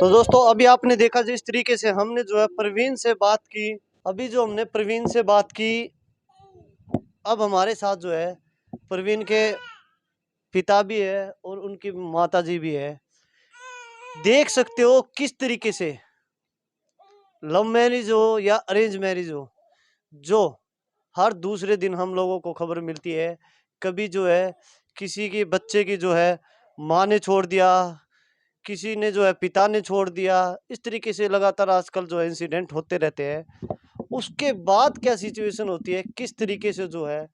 तो दोस्तों अभी आपने देखा जिस तरीके से हमने जो है प्रवीण से बात की, अभी जो हमने प्रवीण से बात की, अब हमारे साथ जो है प्रवीण के पिता भी है और उनकी माता जी भी है। देख सकते हो किस तरीके से लव मैरिज हो या अरेंज मैरिज हो, जो हर दूसरे दिन हम लोगों को खबर मिलती है। कभी जो है किसी की बच्चे की जो है माँ ने छोड़ दिया, किसी ने जो है पिता ने छोड़ दिया। इस तरीके से लगातार आजकल जो है इंसिडेंट होते रहते हैं। उसके बाद क्या सिचुएशन होती है, किस तरीके से जो है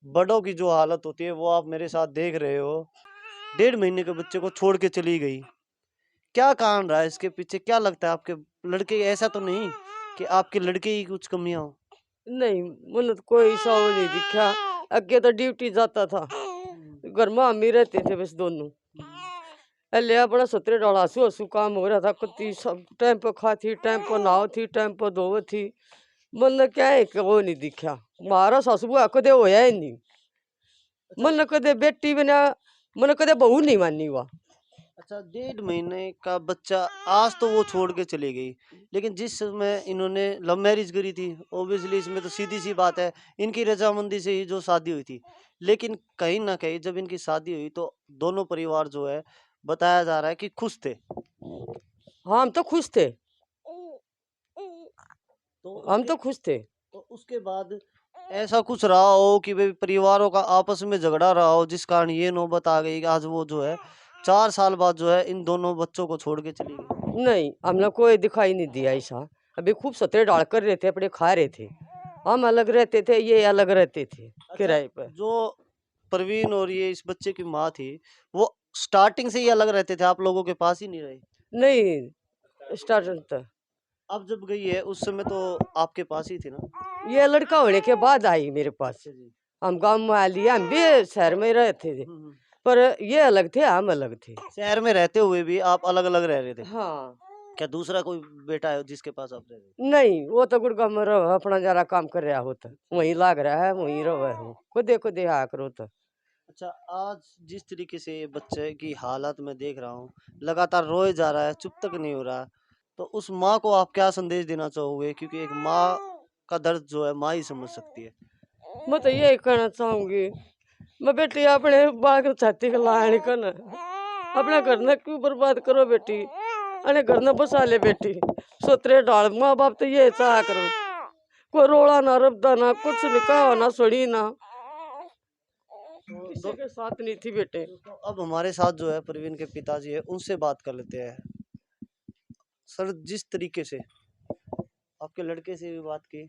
बड़ों की जो हालत होती है वो आप मेरे साथ देख रहे हो। 1.5 महीने के बच्चे को छोड़ के चली गई। क्या कारण रहा है इसके पीछे, क्या लगता है आपके लड़के, ऐसा तो नहीं कि आपके लड़के की कुछ कमियां हो? नहीं, मन तो कोई सा वो नहीं दिखा। अगे तो ड्यूटी जाता था, घर में हम ही रहते थे बस दोनों। पहले अपना सतरे डाला हसू हसू काम हो रहा था, कुत्ती सब टाइम पर खाती, टाइम पर नहाओ थी, टाइम पर धोव थी। मन क्या है कि वो नहीं दिखा। मारा सासू बुआ कदे होया ही नहीं। मन कदे बेटी बिना, मन कदे बहू नहीं मानी हुआ। अच्छा, 1.5 महीने का बच्चा, आज तो वो छोड़ के चली गई, लेकिन जिस समय इन्होंने लव मैरिज करी थी, ऑब्वियसली इसमें तो सीधी सी बात है इनकी रजामंदी से ही जो शादी हुई थी। लेकिन कहीं ना कहीं जब इनकी शादी हुई तो दोनों परिवार जो है बताया जा रहा है कि खुश थे। हाँ, हम तो खुश थे, तो हम उसके तो खुश थे। तो उसके बाद ऐसा कुछ रहा हो कि भाई परिवारों का आपस में झगड़ा रहा हो जिस कारण ये नौबत आ गई कि आज वो जो है 4 साल बाद जो है इन दोनों बच्चों को छोड़ के चली गई। नहीं, हमने कोई दिखाई नहीं दिया ऐसा। अभी खूब सतरे डाल कर रहे थे, अपने खा रहे थे। हम अलग रहते थे, ये अलग रहते थे अच्छा, किराए पर। जो प्रवीण और ये इस बच्चे की माँ थी, वो स्टार्टिंग से ही अलग रहते थे, आप लोगों के पास ही नहीं रहे? नहीं, स्टार्टर था। अब जब गई है उस समय तो आपके पास ही थी ना? ये लड़का होने के बाद आई मेरे पास। अच्छा जी। हम गांव में आ लिए, हम भी शहर में रहते थे, हम्म। पर ये अलग थे, हम अलग थे। शहर में रहते हुए भी आप अलग अलग रह रहे थे? हाँ। क्या दूसरा कोई बेटा है जिसके पास आप रह रहे थे? नहीं, वो तो गुड़गांव में रहो, अपना जरा काम कर रहा होता, वहीं लाग रहा है, वहीं रहो हूँ। खुदे खुदे हाँ करो तो। अच्छा, आज जिस तरीके से ये बच्चे की हालत मैं देख रहा हूँ, लगातार रोए जा रहा है, चुप तक नहीं हो रहा, तो उस माँ को आप क्या संदेश देना चाहोगे? क्योंकि एक माँ का दर्द जो है माँ ही समझ सकती है। मैं तो यही कहना चाहूंगी, मैं बेटी अपने बाग छाती का लाने का न, अपने घर ने क्यों बर्बाद करो बेटी, अने घर ने बसा ले बेटी। सोतरे डाल माँ बाप तो ये चाह करो, कोई रोड़ा ना रबदा ना कुछ निकाह ना सड़ी ना, किसी के साथ नहीं थी बेटे। तो अब हमारे साथ जो है प्रवीण के पिताजी है, उनसे बात कर लेते हैं। सर, जिस तरीके से आपके लड़के से भी बात की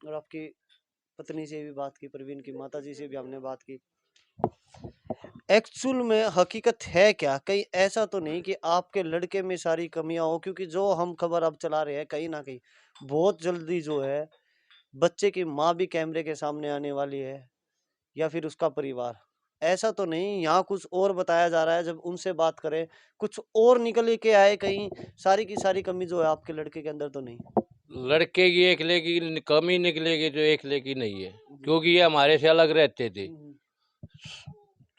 और आपकी पत्नी से भी बात की, प्रवीण की माता जी से भी हमने बात की, एक्चुअल में हकीकत है क्या? कहीं ऐसा तो नहीं कि आपके लड़के में सारी कमियां हो? क्योंकि जो हम खबर अब चला रहे हैं कहीं ना कहीं बहुत जल्दी जो है बच्चे की माँ भी कैमरे के सामने आने वाली है, या फिर उसका परिवार। ऐसा तो नहीं, यहाँ कुछ और बताया जा रहा है, जब उनसे बात करें कुछ और निकल के आए, कहीं सारी की सारी कमी जो है आपके लड़के के अंदर तो नहीं? लड़के की एकले की कमी निकलेगी, जो एकले की नहीं है, क्योंकि ये हमारे से अलग रहते थे।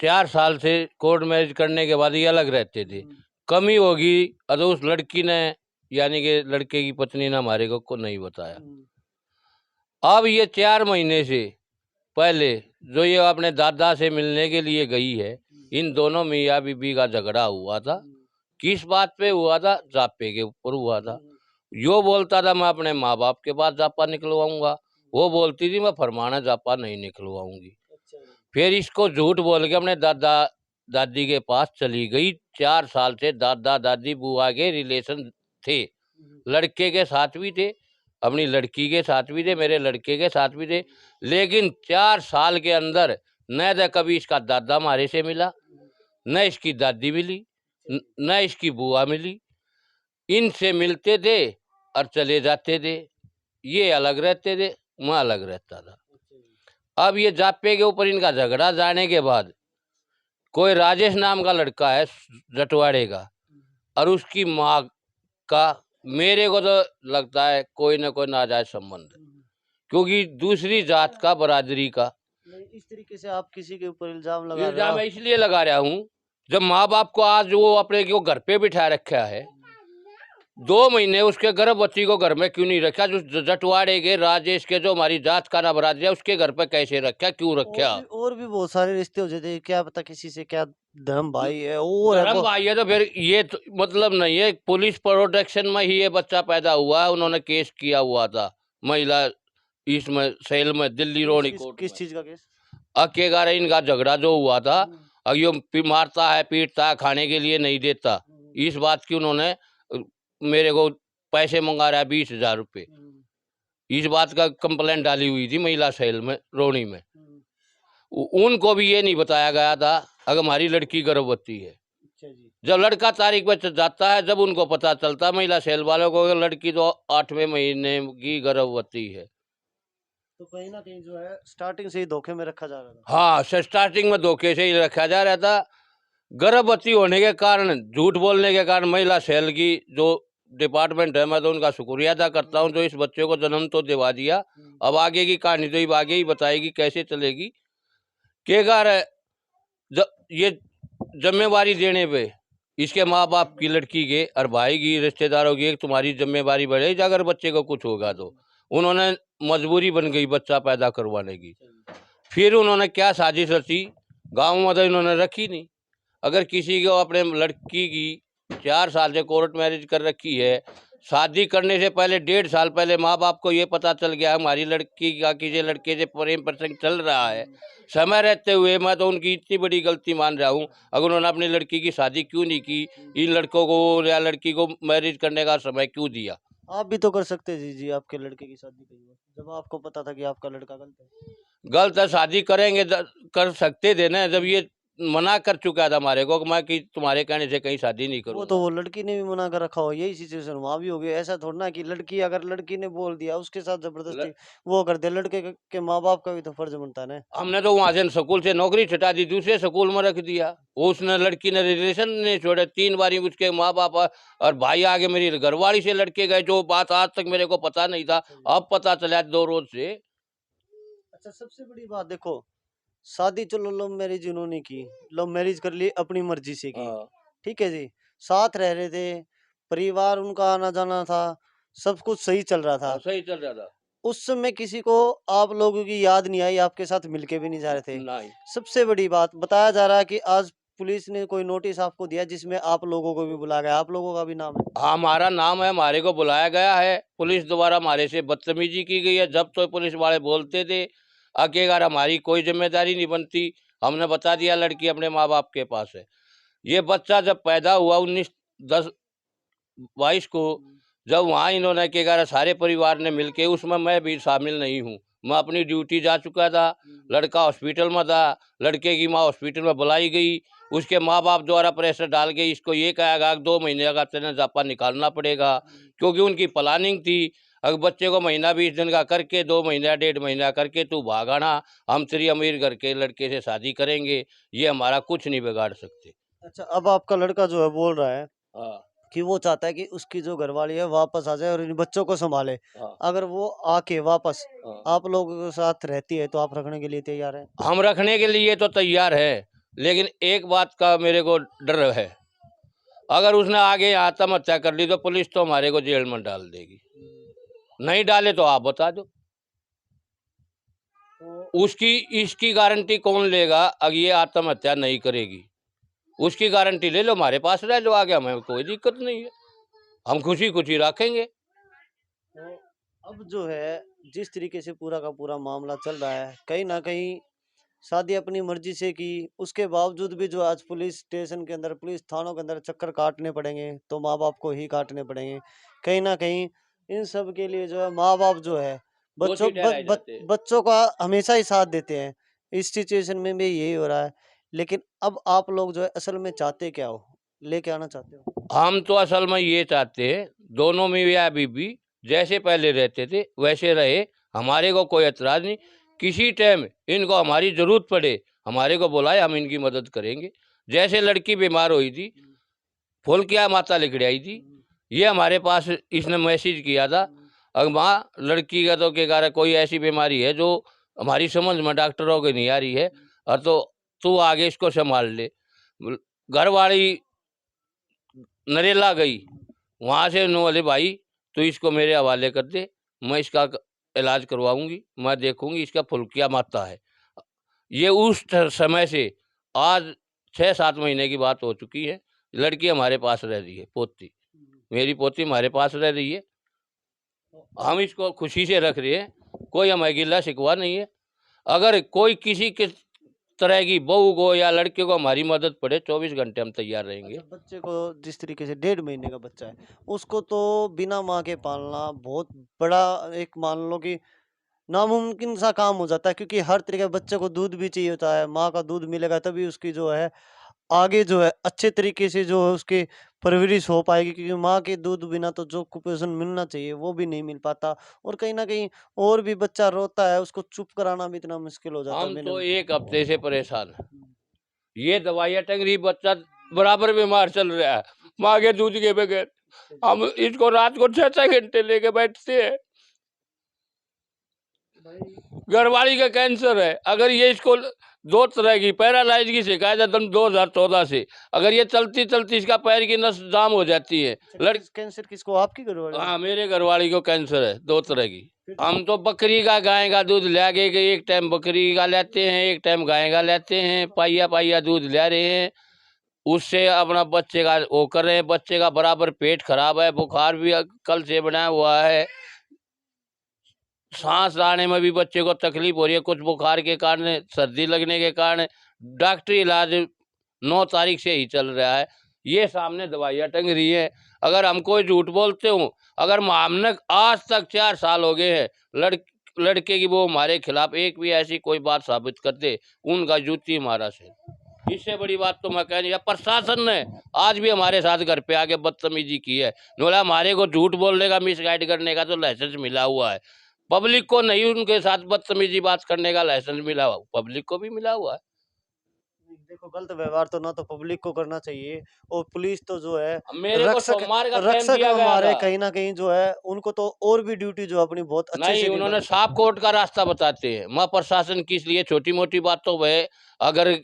4 साल से कोर्ट मैरिज करने के बाद ये अलग रहते थे। कमी होगी तो उस लड़की ने, यानी कि लड़के की पत्नी ने हमारे को नहीं बताया। अब ये 4 महीने से पहले जो ये अपने दादा से मिलने के लिए गई है, इन दोनों मियाँ बीबी का झगड़ा हुआ था। किस बात पे हुआ था? जापे के ऊपर हुआ था। यो बोलता था मैं अपने माँ बाप के पास जापा निकलवाऊंगा, वो बोलती थी मैं फरमाना जापा नहीं निकलवाऊंगी। फिर इसको झूठ बोल के अपने दादा दादी के पास चली गई। 4 साल से दादा दादी बुआ के रिलेशन थे, लड़के के साथ भी थे, अपनी लड़की के साथ भी थे, मेरे लड़के के साथ भी थे। लेकिन 4 साल के अंदर न तो कभी इसका दादा हमारे से मिला, न इसकी दादी मिली, न इसकी बुआ मिली। इनसे मिलते थे और चले जाते थे, ये अलग रहते थे, मैं अलग रहता था। अब ये जापे के ऊपर इनका झगड़ा जाने के बाद कोई राजेश नाम का लड़का है जटवाड़े का, और उसकी माँ का मेरे को तो लगता है कोई ना कोई नाजायज संबंध, क्योंकि दूसरी जात का, बरादरी का। इस तरीके से आप किसी के ऊपर इल्जाम लगा रहे इल्जाम हो? मैं इसलिए लगा रहा हूँ, जब माँ बाप को आज वो अपने को घर पे बिठा रखा है, 2 महीने उसके गर्भवती को घर में क्यों नहीं रखा? जो जटवाड़े के राजेश के जो हमारी जात का नाम राज है उसके घर पे कैसे रखा, क्यों रखा? और भी बहुत सारे रिश्ते हो जाते हैं, क्या पता किसी से क्या धर्म भाई है और है धर्म भाई है तो फिर ये तो मतलब नहीं है। पुलिस प्रोटेक्शन में ही ये बच्चा पैदा हुआ है। उन्होंने केस किया हुआ था महिला इसमें सेल में दिल्ली रोनी कोर्ट किस में। चीज का केस? अकेगा इनका झगड़ा जो हुआ था, अब ये मारता है पीटता है, खाने के लिए नहीं देता, इस बात की उन्होंने मेरे को पैसे मंगा रहा है 20,000 रुपये, इस बात का कंप्लेंट डाली हुई थी महिला सेल में रोनी में। उनको भी ये नहीं बताया गया था अगर हमारी लड़की गर्भवती है। अच्छा जी। जब लड़का तारीख पे जाता है जब उनको पता चलता महिला सेल वालों को कि लड़की तो 8वें महीने की गर्भवती है। तो कहीं ना कहीं जो है स्टार्टिंग से ही धोखे में रखा जा रहा था। हाँ, स्टार्टिंग में धोखे से ही रखा जा रहा था। गर्भवती होने के कारण, झूठ बोलने के कारण महिला सेल की जो डिपार्टमेंट है, मैं तो उनका शुक्रिया अदा करता हूँ जो इस बच्चे को जन्म तो दिवा दिया। अब आगे की कहानी तो आगे ही बताएगी कैसे चलेगी। के कार ये जिम्मेवारी देने पे इसके माँ बाप की लड़की के और भाई की रिश्तेदारों की एक तुम्हारी जिम्मेवारी बढ़ेगी अगर बच्चे को कुछ होगा तो। उन्होंने मजबूरी बन गई बच्चा पैदा करवाने की। फिर उन्होंने क्या साजिश रची, गाँव में तो इन्होंने रखी नहीं। अगर किसी को अपने लड़की की 4 साल से कोर्ट मैरिज कर रखी है, शादी करने से पहले 1.5 साल पहले माँ बाप को ये पता चल गया हमारी लड़की का किसी लड़के से प्रेम प्रसंग चल रहा है, समय रहते हुए मैं तो उनकी इतनी बड़ी गलती मान रहा हूँ। अगर उन्होंने अपनी लड़की की शादी क्यों नहीं की, इन लड़कों को या लड़की को मैरिज करने का समय क्यों दिया? आप भी तो कर सकते जी आपके लड़के की शादी कई बार जब आपको पता था कि आपका लड़का गलत है। गलत है, शादी करेंगे कर सकते थे ना, जब ये मना कर चुका था हमारे को कि मैं कि तुम्हारे कहने से कहीं शादी नहीं वो करूँगा। तो वो लड़की ने भी मना कर रखा हो, यही सिचुएशन वहां भी हो गई। ऐसा थोड़ा ना कि लड़की, अगर लड़की ने बोल दिया उसके साथ जबरदस्ती वो कर दे, लड़के के माँ बाप का भी तो फर्ज बनता है ना। हमने तो वहां से स्कूल से नौकरी छुटा दी, दूसरे स्कूल में रख दिया। उसने लड़की ने रिलेशन नहीं छोड़े, 3 बारी उसके माँ बाप और भाई आगे मेरी घरवाली से लड़के गए, जो बात आज तक मेरे को पता नहीं था, अब पता चला 2 रोज से। अच्छा, सबसे बड़ी बात देखो, शादी चलो लव मैरिज उन्होंने की, लव मैरिज कर ली अपनी मर्जी से की, ठीक है जी, साथ रह रहे थे, परिवार उनका आना जाना था, सब कुछ सही चल रहा था। सही चल रहा था। उस समय किसी को आप लोगों की याद नहीं आई, आपके साथ मिलके भी नहीं जा रहे थे। नहीं, सबसे बड़ी बात बताया जा रहा है कि आज पुलिस ने कोई नोटिस आपको दिया जिसमें आप लोगों को भी बुलाया गया, आप लोगों का भी नाम है। हमारा नाम है, हमारे को बुलाया गया है। पुलिस द्वारा हमारे से बदतमीजी की गई है। जब तो पुलिस वाले बोलते थे आखिरकार हमारी कोई जिम्मेदारी नहीं बनती, हमने बता दिया लड़की अपने माँ बाप के पास है। ये बच्चा जब पैदा हुआ 19/10/22 को, जब वहाँ इन्होंने क्या करा, सारे परिवार ने मिलके, उसमें मैं भी शामिल नहीं हूँ, मैं अपनी ड्यूटी जा चुका था। लड़का हॉस्पिटल में था, लड़के की माँ हॉस्पिटल में बुलाई गई, उसके माँ बाप द्वारा प्रेशर डाल के इसको ये कहा गया 2 महीने का तेने जापा निकालना पड़ेगा, क्योंकि उनकी प्लानिंग थी अगर बच्चे को महीना 20 दिन का करके 2 महीना 1.5 महीना करके तू भागाना, हम तेरी अमीर घर के लड़के से शादी करेंगे, ये हमारा कुछ नहीं बिगाड़ सकते। अच्छा, अब आपका लड़का जो है बोल रहा है हाँ, कि वो चाहता है कि उसकी जो घरवाली है वापस आ जाए और इन बच्चों को संभाले। हाँ, अगर वो आके वापस हाँ। आप लोगों के साथ रहती है तो आप रखने के लिए तैयार हैं? हम रखने के लिए तो तैयार है, लेकिन एक बात का मेरे को डर है, अगर उसने आगे आत्महत्या कर ली तो पुलिस तो हमारे को जेल में डाल देगी, नहीं डाले तो आप बता दो। उसकी इसकी गारंटी कौन लेगा? अगर ये आत्महत्या नहीं करेगी उसकी गारंटी ले लो, हमारे पास रह लो, आगे हमें कोई दिक्कत नहीं है, हम खुशी खुशी रखेंगे। तो अब जो है जिस तरीके से पूरा का पूरा मामला चल रहा है, कहीं ना कहीं शादी अपनी मर्जी से की, उसके बावजूद भी जो आज पुलिस स्टेशन के अंदर, पुलिस थानों के अंदर चक्कर काटने पड़ेंगे तो माँ बाप को ही काटने पड़ेंगे। कहीं ना कहीं इन सब के लिए जो है माँ बाप जो है दोषी ठहराए जाते हैं। बच्चों का हमेशा ही साथ देते हैं। इस सिचुएशन में भी यही हो रहा है। लेकिन अब आप लोग जो है असल में चाहते क्या हो, लेके आना चाहते हो? हम तो असल में ये चाहते हैं दोनों मियाँ बीबी जैसे पहले रहते थे वैसे रहे, हमारे को कोई एतराज़ नहीं। किसी टाइम इनको हमारी ज़रूरत पड़े हमारे को बुलाए, हम इनकी मदद करेंगे। जैसे लड़की बीमार हुई थी, फुल क्या माता लिखड़ी आई थी, ये हमारे पास इसने मैसेज किया था, अगर माँ लड़की का तो क्या कोई ऐसी बीमारी है जो हमारी समझ में डॉक्टरों की नहीं आ रही है, और तो तू आगे इसको संभाल ले। घर वाली नरेला गई वहाँ से उन्होंने बोले भाई तो इसको मेरे हवाले कर दे, मैं इसका इलाज करवाऊंगी, मैं देखूंगी इसका फुल क्या मात्रा है। ये उस समय से आज 6-7 महीने की बात हो चुकी है। लड़की हमारे पास रह रही है, पोती, मेरी पोती हमारे पास रह रही है। हम इसको खुशी से रख रहे हैं, कोई हमें गिला शिकवा नहीं है। अगर कोई किसी के तरह की बहू को या लड़के को हमारी मदद पड़े, 24 घंटे हम तैयार रहेंगे। अच्छा, बच्चे को जिस तरीके से 1.5 महीने का बच्चा है, उसको तो बिना माँ के पालना बहुत बड़ा, एक मान लो कि नामुमकिन सा काम हो जाता है, क्योंकि हर तरीके के बच्चे को दूध भी चाहिए होता है। माँ का दूध मिलेगा तभी उसकी जो है आगे जो है अच्छे तरीके से जो है उसकी परवरिश हो पाएगी, क्योंकि माँ के दूध बिना तो जो कुपोषण मिलना चाहिए वो भी नहीं मिल पाता। और कहीं ना कहीं और भी बच्चा रोता है, उसको चुप कराना भी इतना मुश्किल हो जाता है। हम मैंने तो 1 हफ्ते से परेशान हैं। ये दवाइयाँ टंग रही, बच्चा बराबर बीमार चल रहा है माँ के दूध के बगैर। हम इसको रात को 6-6 घंटे लेके बैठते हैं। घरवाली का कैंसर है। अगर ये इसको 2 तरह की पैरालाइज की शिकायत है 2014 से। अगर ये चलती चलती इसका पैर की नस जाम हो जाती है। कैंसर किसको, आपकी घरवाली? हाँ, मेरे घरवाली को कैंसर है 2 तरह की। हम तो बकरी का गाय का दूध ले आगे के, एक टाइम बकरी का लेते हैं, एक टाइम गाय का लेते हैं। पाइया पाइया दूध ले रहे हैं, उससे अपना बच्चे का वो कर रहे हैं। बच्चे का बराबर पेट खराब है, बुखार भी कल से बना हुआ है, सांस लाने में भी बच्चे को तकलीफ हो रही है, कुछ बुखार के कारण, सर्दी लगने के कारण। डॉक्टरी इलाज 9 तारीख से ही चल रहा है। ये सामने दवाइयाँ टंग रही है। अगर हम कोई झूठ बोलते हूँ, अगर हमने आज तक 4 साल हो गए हैं, लड़के की वो हमारे खिलाफ एक भी ऐसी कोई बात साबित कर दे, उनका जूती हमारा से। इससे बड़ी बात तो मैं कह नहीं। प्रशासन ने आज भी हमारे साथ घर पे आके बदतमीजी की है। बोला हमारे को झूठ बोलने का, मिसगाइड करने का तो लाइसेंस मिला हुआ है, पब्लिक को नहीं उनके साथ बदतमीजी बात करने का लाइसेंस मिला हुआ, पब्लिक को भी मिला हुआ है। देखो, गलत व्यवहार तो ना तो पब्लिक को करना चाहिए, और पुलिस तो जो है मेरे को रक्षक सोमवार का टाइम रक्षक दिया गया हमारे, था। कहीं ना कहीं जो है उनको तो और भी ड्यूटी जो अपनी बहुत अच्छे नहीं, से उन्होंने निभा। साफ कोर्ट का रास्ता बताते हैं। मैं प्रशासन की इसलिए छोटी मोटी बातों पे अगर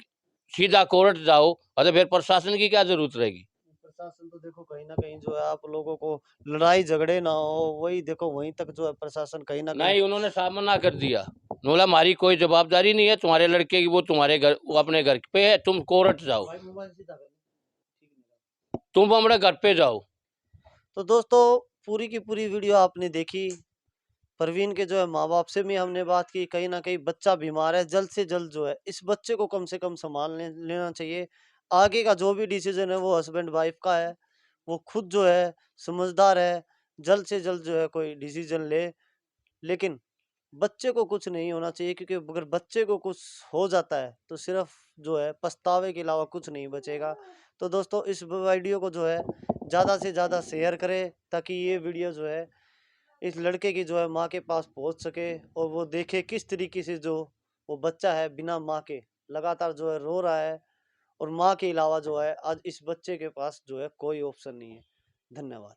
सीधा कोर्ट जाओ तो फिर प्रशासन की क्या जरूरत रहेगी। प्रशासन तो देखो कहीं ना कहीं जो है आप लोगों को लड़ाई झगड़े ना हो, वही देखो वहीं तक जो है प्रशासन कहीं ना कहीं। नहीं, उन्होंने साफ मना कर दिया। बोला हमारी कोई जवाबदारी नहीं है, तुम्हारे लड़के की वो तुम्हारे घर, वो अपने घर पे है, तुम कोर्ट जाओ, तुम हमारे घर पे जाओ। तो दोस्तों, पूरी की पूरी वीडियो आपने देखी। परवीन के जो है माँ बाप से भी हमने बात की। कहीं ना कहीं बच्चा बीमार है, जल्द से जल्द जो है इस बच्चे को कम से कम लेना चाहिए। आगे का जो भी डिसीजन है वो हस्बैंड वाइफ का है, वो खुद जो है समझदार है, जल्द से जल्द जो है कोई डिसीजन ले। लेकिन बच्चे को कुछ नहीं होना चाहिए, क्योंकि अगर बच्चे को कुछ हो जाता है तो सिर्फ जो है पछतावे के अलावा कुछ नहीं बचेगा। तो दोस्तों, इस वीडियो को जो है ज़्यादा से ज़्यादा शेयर करें, ताकि ये वीडियो जो है इस लड़के की जो है माँ के पास पहुँच सके, और वो देखे किस तरीके से जो वो बच्चा है बिना माँ के लगातार जो है रो रहा है, और माँ के अलावा जो है आज इस बच्चे के पास जो है कोई ऑप्शन नहीं है। धन्यवाद।